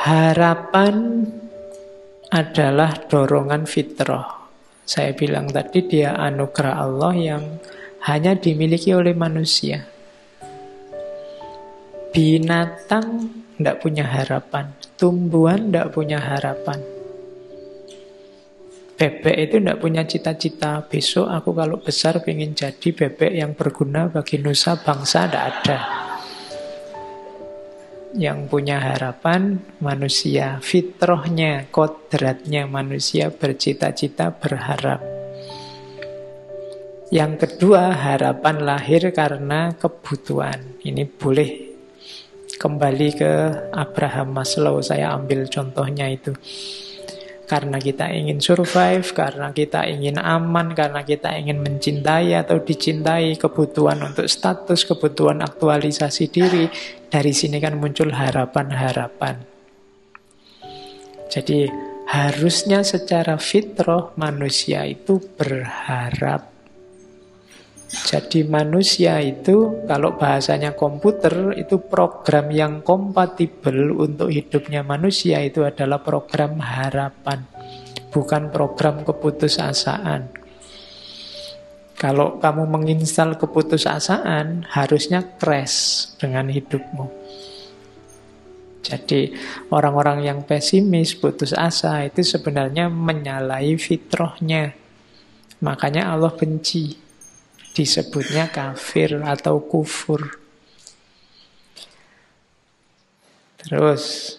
Harapan adalah dorongan fitrah. Saya bilang tadi dia anugerah Allah yang hanya dimiliki oleh manusia. Binatang tidak punya harapan, tumbuhan tidak punya harapan. Bebek itu tidak punya cita-cita, besok aku kalau besar pengen jadi bebek yang berguna bagi nusa bangsa, tidak ada. Yang punya harapan manusia, fitrahnya, kodratnya manusia bercita-cita, berharap. Yang kedua, harapan lahir karena kebutuhan. Ini boleh kembali ke Abraham Maslow, saya ambil contohnya itu. Karena kita ingin survive, karena kita ingin aman, karena kita ingin mencintai atau dicintai, kebutuhan untuk status, kebutuhan aktualisasi diri. Dari sini kan muncul harapan-harapan. Jadi harusnya secara fitrah manusia itu berharap. Jadi manusia itu, kalau bahasanya komputer, itu program yang kompatibel untuk hidupnya manusia itu adalah program harapan, bukan program keputusasaan. Kalau kamu menginstal keputusasaan, harusnya crash dengan hidupmu. Jadi orang-orang yang pesimis, putus asa, itu sebenarnya menyalahi fitrahnya. Makanya Allah benci. Disebutnya kafir atau kufur. Terus,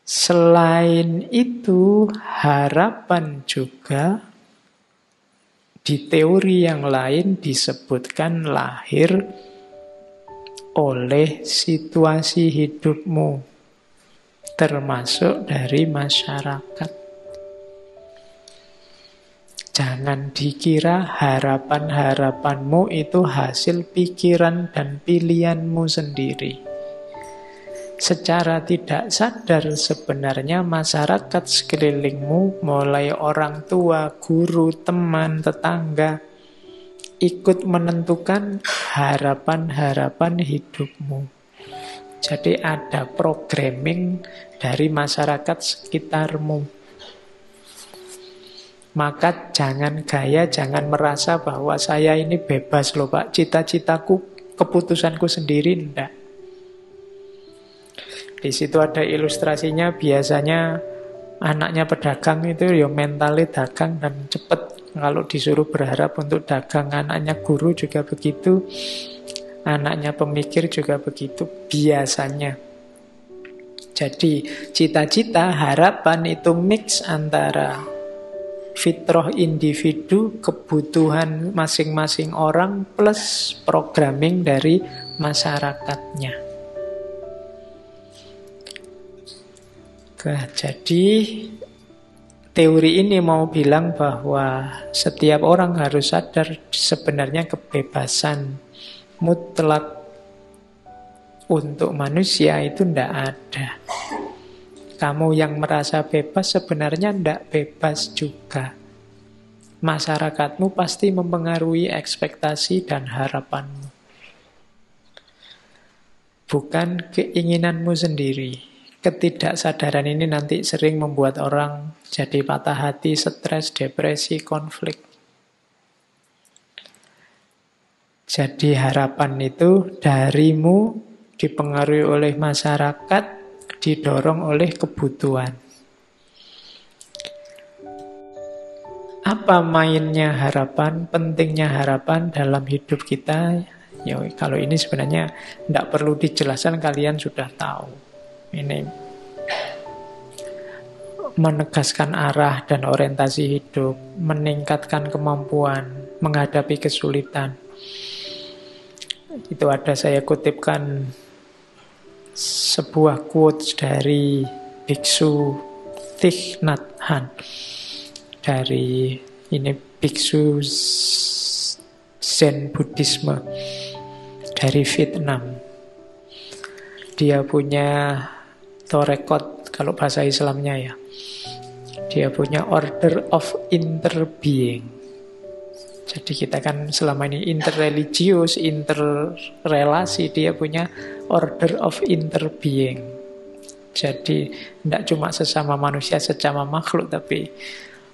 selain itu, harapan juga di teori yang lain disebutkan lahir oleh situasi hidupmu, termasuk dari masyarakat. Jangan dikira harapan-harapanmu itu hasil pikiran dan pilihanmu sendiri. Secara tidak sadar sebenarnya masyarakat sekelilingmu, mulai orang tua, guru, teman, tetangga, ikut menentukan harapan-harapan hidupmu. Jadi ada programming dari masyarakat sekitarmu. Maka jangan gaya, jangan merasa bahwa saya ini bebas loh Pak, cita-citaku, keputusanku sendiri, enggak. Di situ ada ilustrasinya, biasanya anaknya pedagang itu ya mentalnya dagang dan cepet. Kalau disuruh berharap untuk dagang, anaknya guru juga begitu, anaknya pemikir juga begitu, biasanya. Jadi cita-cita, harapan itu mix antara fitrah individu, kebutuhan masing-masing orang, plus programming dari masyarakatnya. Jadi teori ini mau bilang bahwa setiap orang harus sadar sebenarnya kebebasan mutlak untuk manusia itu tidak ada. Kamu yang merasa bebas sebenarnya tidak bebas juga. Masyarakatmu pasti mempengaruhi ekspektasi dan harapanmu. Bukan keinginanmu sendiri. Ketidaksadaran ini nanti sering membuat orang jadi patah hati, stres, depresi, konflik. Jadi harapan itu darimu dipengaruhi oleh masyarakat, didorong oleh kebutuhan. Apa mainnya harapan, pentingnya harapan dalam hidup kita? Ya, kalau ini sebenarnya tidak perlu dijelaskan, kalian sudah tahu. Ini menegaskan arah dan orientasi hidup, meningkatkan kemampuan, menghadapi kesulitan. Itu ada saya kutipkan sebuah quotes dari biksu Thich Nhat Hanh, dari ini biksu Zen Buddhisme dari Vietnam. Dia punya torekot kalau bahasa Islamnya ya. Dia punya order of interbeing. Jadi kita kan selama ini interreligius, interrelasi, dia punya order of interbeing. Jadi tidak cuma sesama manusia, sesama makhluk, tapi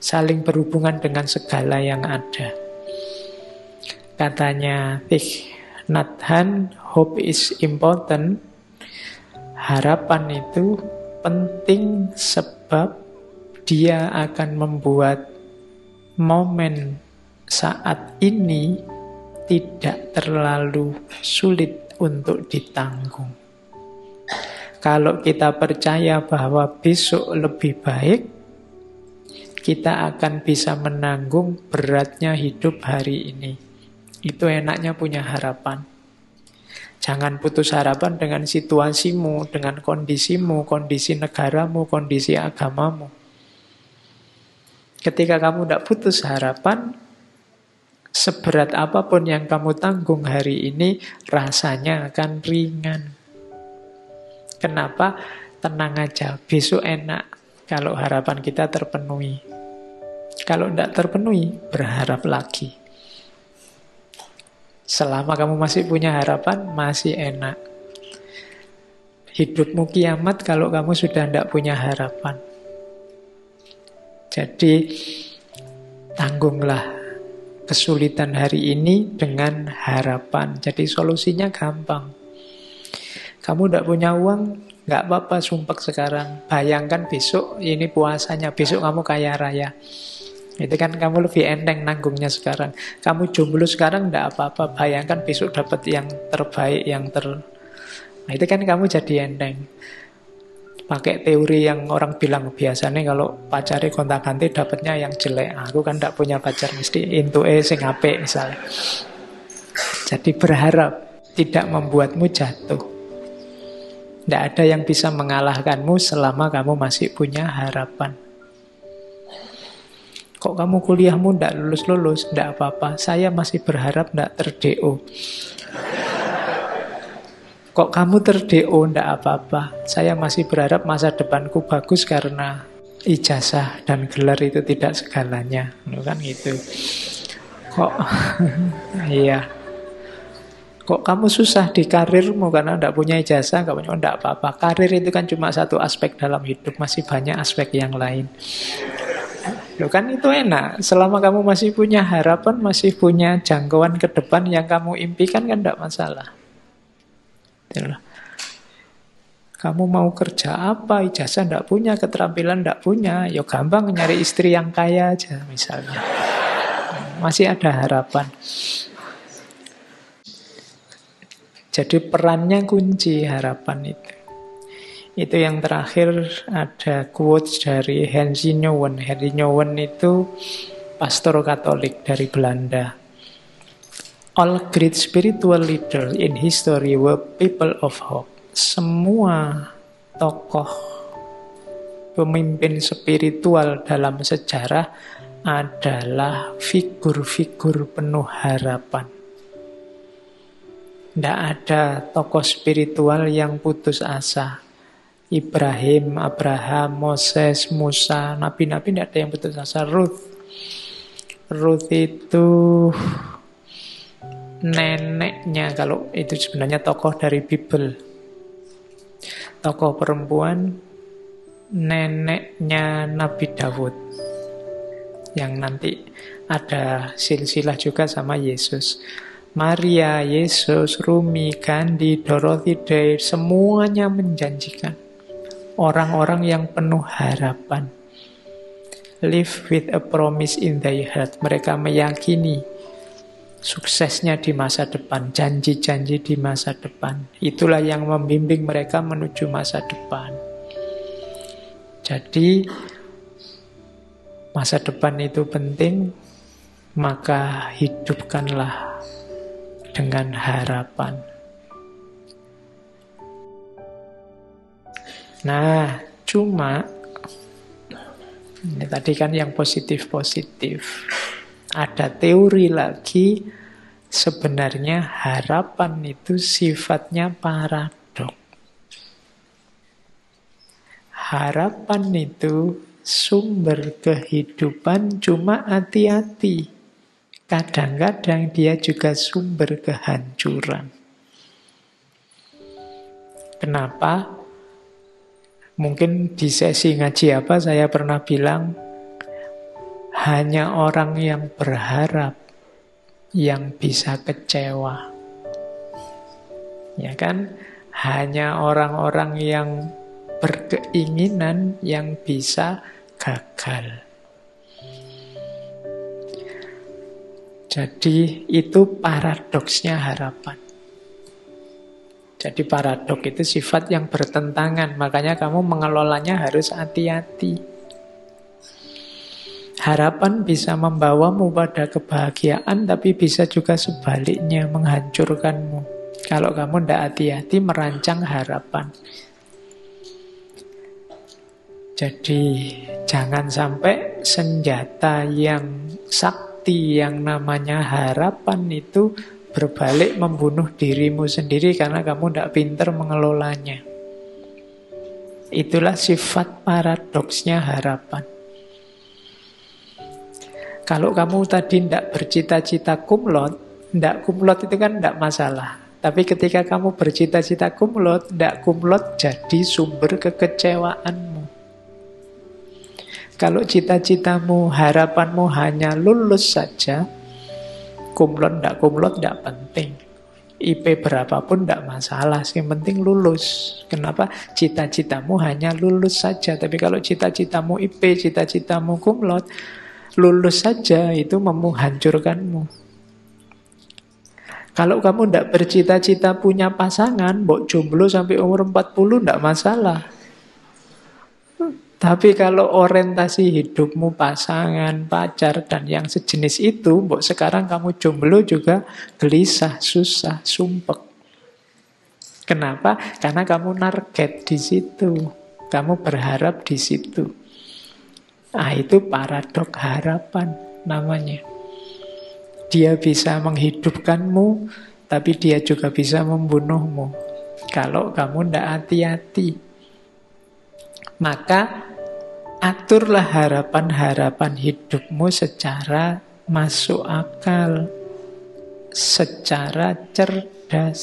saling berhubungan dengan segala yang ada. Katanya Thich Nhat Hanh, hope is important. Harapan itu penting sebab dia akan membuat momen saat ini tidak terlalu sulit untuk ditanggung. Kalau kita percaya bahwa besok lebih baik, kita akan bisa menanggung beratnya hidup hari ini. Itu enaknya punya harapan. Jangan putus harapan dengan situasimu, dengan kondisimu, kondisi negaramu, kondisi agamamu. Ketika kamu tidak putus harapan, seberat apapun yang kamu tanggung hari ini, rasanya akan ringan. Kenapa? Tenang aja, besok enak kalau harapan kita terpenuhi. Kalau tidak terpenuhi, berharap lagi. Selama kamu masih punya harapan, masih enak. Hidupmu kiamat kalau kamu sudah tidak punya harapan. Jadi, tanggunglah kesulitan hari ini dengan harapan. Jadi solusinya gampang. Kamu tidak punya uang, nggak apa-apa sumpek sekarang. Bayangkan besok ini puasanya, besok kamu kaya raya. Itu kan kamu lebih enteng nanggungnya sekarang. Kamu jomblo sekarang tidak apa-apa. Bayangkan besok dapat yang terbaik, Nah itu kan kamu jadi enteng. Pakai teori yang orang bilang biasanya kalau pacari gonta-ganti dapatnya yang jelek. Aku kan tidak punya pacar, mesti intuke sing apik misalnya. Jadi berharap tidak membuatmu jatuh. Tidak ada yang bisa mengalahkanmu selama kamu masih punya harapan. Kok kamu kuliahmu tidak lulus-lulus? Tidak apa-apa, saya masih berharap tidak ter-DO. Kok kamu ter-DO? Tidak apa-apa, saya masih berharap masa depanku bagus karena ijazah dan gelar itu tidak segalanya. Kan gitu. Kok iya. Kok kamu susah di karirmu karena tidak punya ijazah? Tidak apa-apa. Karir itu kan cuma satu aspek dalam hidup, masih banyak aspek yang lain. Loh kan itu enak. Selama kamu masih punya harapan, masih punya jangkauan ke depan yang kamu impikan kan tidak masalah. Kamu mau kerja apa? Ijazah tidak punya, keterampilan tidak punya, ya gampang nyari istri yang kaya aja misalnya. Masih ada harapan. Jadi perannya kunci harapan itu. Itu yang terakhir ada quotes dari Henry Nouwen. Henry Nouwen itu pastor Katolik dari Belanda. All great spiritual leaders in history were people of hope. Semua tokoh pemimpin spiritual dalam sejarah adalah figur-figur penuh harapan. Tidak ada tokoh spiritual yang putus asa. Ibrahim, Abraham, Moses, Musa, nabi-nabi tidak ada yang putus asa. Ruth itu neneknya, kalau itu sebenarnya tokoh dari Bible. Tokoh perempuan, neneknya Nabi Daud. Yang nanti ada silsilah juga sama Yesus. Maria, Yesus, Rumi, Gandhi, Dorothy Day, semuanya menjanjikan. Orang-orang yang penuh harapan. Live with a promise in their heart. Mereka meyakini suksesnya di masa depan, janji-janji di masa depan. Itulah yang membimbing mereka menuju masa depan. Jadi, masa depan itu penting, maka hidupkanlah dengan harapan. Nah, cuma ini tadi kan yang positif-positif. Ada teori lagi, sebenarnya harapan itu sifatnya paradok. Harapan itu sumber kehidupan, cuma hati-hati. kadang-kadang dia juga sumber kehancuran. Kenapa? Mungkin di sesi ngaji apa saya pernah bilang, hanya orang yang berharap yang bisa kecewa. Ya kan? Hanya orang-orang yang berkeinginan yang bisa gagal. Jadi itu paradoksnya harapan. Jadi paradok itu sifat yang bertentangan, makanya kamu mengelolanya harus hati-hati. Harapan bisa membawamu pada kebahagiaan, tapi bisa juga sebaliknya menghancurkanmu. Kalau kamu tidak hati-hati merancang harapan. Jadi jangan sampai senjata yang sakti yang namanya harapan itu berbalik membunuh dirimu sendiri karena kamu tidak pintar mengelolanya. Itulah sifat paradoksnya harapan. Kalau kamu tadi tidak bercita-cita kumlot, tidak kumlot itu kan tidak masalah. Tapi ketika kamu bercita-cita kumlot, tidak kumlot jadi sumber kekecewaanmu. Kalau cita-citamu, harapanmu hanya lulus saja, kumlot tidak penting. IP berapapun tidak masalah, yang penting lulus. Kenapa? Cita-citamu hanya lulus saja. Tapi kalau cita-citamu IP, cita-citamu kumlot, lulus saja itu menghancurkanmu. Kalau kamu tidak bercita-cita punya pasangan, mbok jomblo sampai umur 40 tidak masalah. Tapi kalau orientasi hidupmu pasangan, pacar, dan yang sejenis itu, mbok sekarang kamu jomblo juga gelisah, susah, sumpek. Kenapa? Karena kamu target di situ. Kamu berharap di situ. Ah, itu paradok harapan namanya. Dia bisa menghidupkanmu, tapi dia juga bisa membunuhmu. Kalau kamu tidak hati-hati. Maka aturlah harapan-harapan hidupmu secara masuk akal, secara cerdas.